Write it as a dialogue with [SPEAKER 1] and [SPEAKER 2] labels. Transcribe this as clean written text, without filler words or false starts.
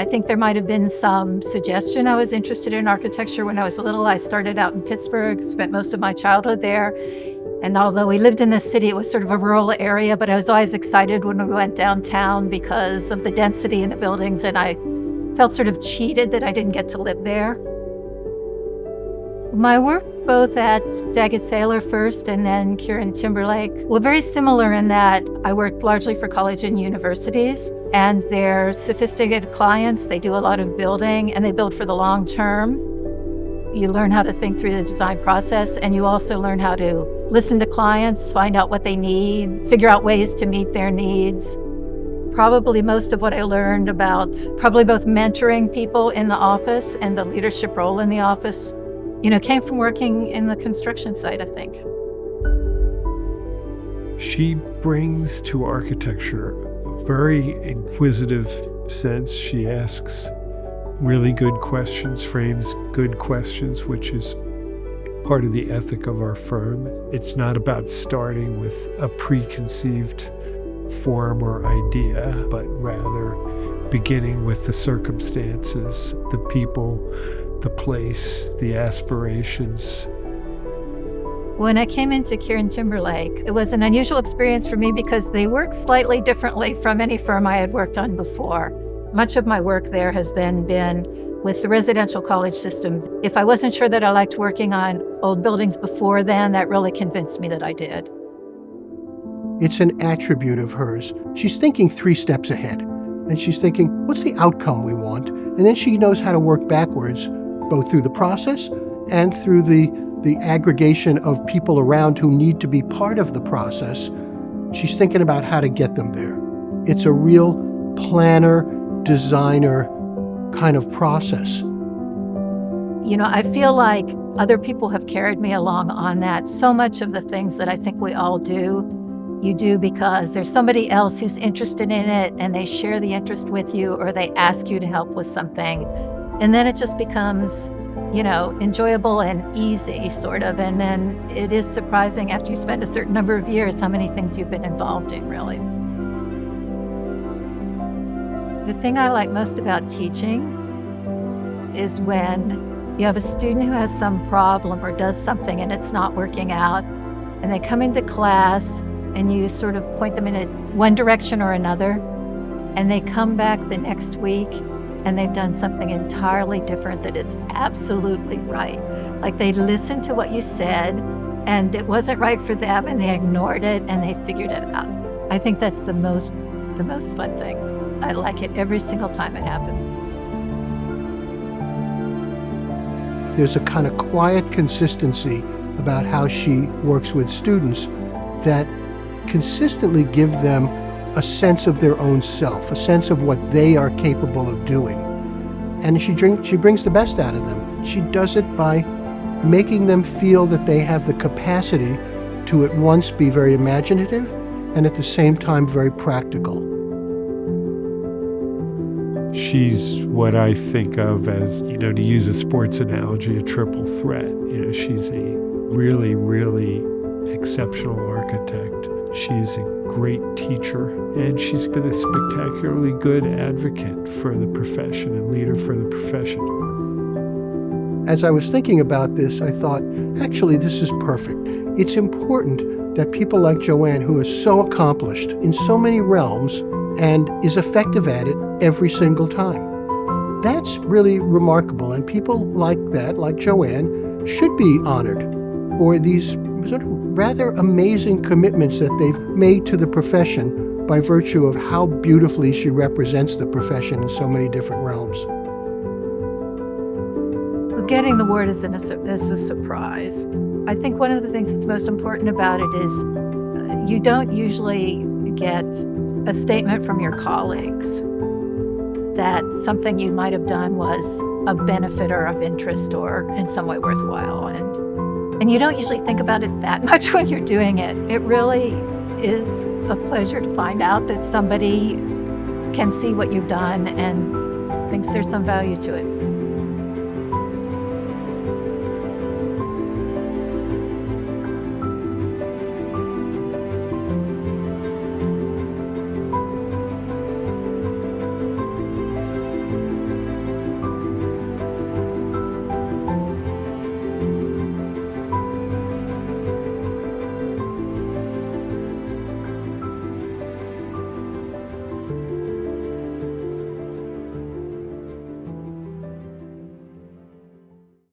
[SPEAKER 1] I think there might have been some suggestion I was interested in architecture when I was little. I started out in Pittsburgh, spent most of my childhood there. And although we lived in the city, it was sort of a rural area, but I was always excited when we went downtown because of the density in the buildings, and I felt sort of cheated that I didn't get to live there. My work both at Daggett Saylor first and then Kieran Timberlake were very similar in that I worked largely for college and universities, and they're sophisticated clients. They do a lot of building, and they build for the long term. You learn how to think through the design process, and you also learn how to listen to clients, find out what they need, figure out ways to meet their needs. Probably most of what I learned about probably both mentoring people in the office and the leadership role in the office, came from working in the construction site, I think.
[SPEAKER 2] She brings to architecture a very inquisitive sense. She asks really good questions, frames good questions, which is part of the ethic of our firm. It's not about starting with a preconceived form or idea, but rather beginning with the circumstances, the people, the place, the aspirations.
[SPEAKER 1] When I came into Kieran Timberlake, it was an unusual experience for me because they work slightly differently from any firm I had worked on before. Much of my work there has then been with the residential college system. If I wasn't sure that I liked working on old buildings before then, that really convinced me that I did.
[SPEAKER 3] It's an attribute of hers. She's thinking 3 steps ahead, and she's thinking, what's the outcome we want? And then she knows how to work backwards, both through the process and through the aggregation of people around who need to be part of the process. She's thinking about how to get them there. It's a real planner, designer kind of process.
[SPEAKER 1] I feel like other people have carried me along on that. So much of the things that I think we all do, you do because there's somebody else who's interested in it and they share the interest with you, or they ask you to help with something. And then it just becomes, enjoyable and easy, sort of. And then it is surprising after you spend a certain number of years how many things you've been involved in, really. The thing I like most about teaching is when you have a student who has some problem or does something and it's not working out, and they come into class and you sort of point them in one direction or another, and they come back the next week and they've done something entirely different that is absolutely right. Like they listened to what you said and it wasn't right for them and they ignored it and they figured it out. I think that's the most fun thing. I like it every single time it happens.
[SPEAKER 3] There's a kind of quiet consistency about how she works with students that consistently give them a sense of their own self, a sense of what they are capable of doing. And she brings the best out of them. She does it by making them feel that they have the capacity to at once be very imaginative and at the same time very practical.
[SPEAKER 2] She's what I think of as, to use a sports analogy, a triple threat. She's a really, really exceptional architect. She's a great teacher, and she's been a spectacularly good advocate for the profession and leader for the profession.
[SPEAKER 3] As I was thinking about this, I thought, actually, this is perfect. It's important that people like Joanne, who is so accomplished in so many realms and is effective at it every single time. That's really remarkable, and people like that, like Joanne, should be honored for these sort of rather amazing commitments that they've made to the profession by virtue of how beautifully she represents the profession in so many different realms.
[SPEAKER 1] Well, getting the award is a surprise. I think one of the things that's most important about it is you don't usually get a statement from your colleagues that something you might have done was of benefit or of interest or in some way worthwhile. And you don't usually think about it that much when you're doing it. It really is a pleasure to find out that somebody can see what you've done and thinks there's some value to it.